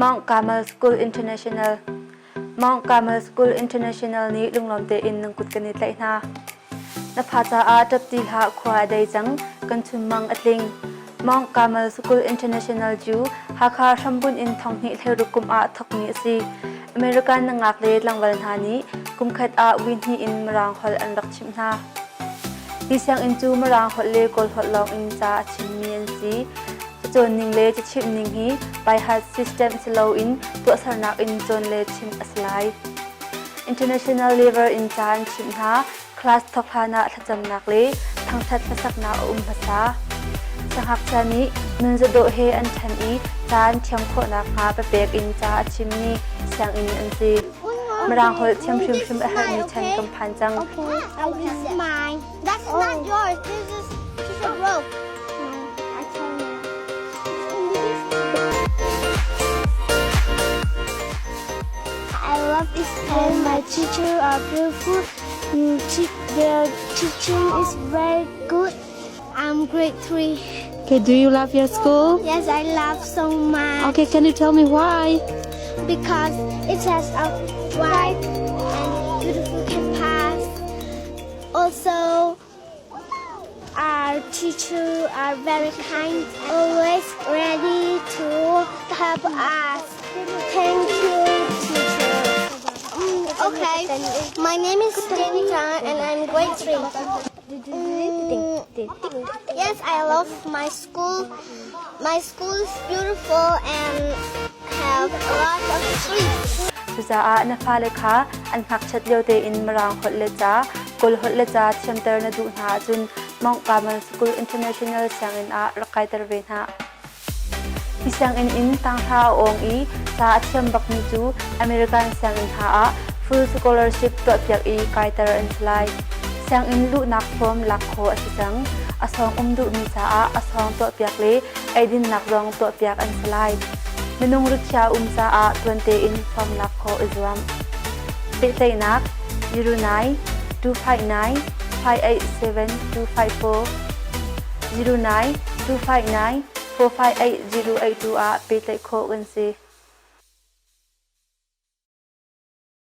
Mount Carmel School International Mount Carmel School International นี้ลุงลอมเตอินนังกุดกันนิดเลยนะนับภาษาอาจับตีหะขวาได้จังกันชุมมังอัดลิง Mount Carmel School International จูฮักฮาชัมบุนอินทองนิเทรุกุมอาทกนิสีอเมริกันนังอักเลตลังวันหานี้กุมขัดอาวินฮีอินมรางฮอลอันรักชิมนาที่เสียงอินจูมรางฮอลเลกอลฮอลลองอินจาชิมมีนซีจนนิงเลจะชิมนิงฮีไปฮัดซิสเต็มสโลอินตัวสนักอินจนเลชิมอัสไล International Level อินจานชิมนาคลาสทอกพานะทจำนักเลทั้งทัดภาษาหน้าภาษาสังหักชานี้นุนจะโดเฮอันชันอีจานเทียมโคนักหาไปเบกอินจาชิมนี่เสียงอินอันซีมรางฮอลเทียมชิมอาหารมีชันกำพันจัง This is mine. That's not yours. This is a rope. I tell you. I love this school. My teachers are beautiful. Their teaching is very good. I'm grade 3. Okay, do you love your school? Yes, I love so much. Okay, can you tell me why? Because it has a wide and beautiful campus. Also, our teachers are very kind, always ready to help us. Thank you, teacher. Okay, my name is Sianginn and I'm grade 3. Yes, I love my school. My school is beautiful and have a lot of trees. สุจาอาณาฟาเลขาอันหักชัดเลียวเตอินมรางฮอลเลจากุลฮอลเลจาเทียมเตอร์นดูหาจุนมองกามันสกูลอินเตอร์เนชั่นแนลเซียงอินอารักไกเตอร์เวนหาที่เซียงอินต่างท่าองอีซาเทียมบักนิจูอเมริกันเซียงอินหาฟูลสกอลาร์ชิพตัวเปียกอีไกเตอร์อินสไลเซียงอินลุนักพรมลักโคอสิจังอสองดูมีซาอสองตัวเปียกเลไอดินนักรองตัวเปียกอินสไลมนุงรุชาซา20 in from Lakho Islam. Tlacamnak 09 259 587 254 09 259 458 082 Tlacamnak.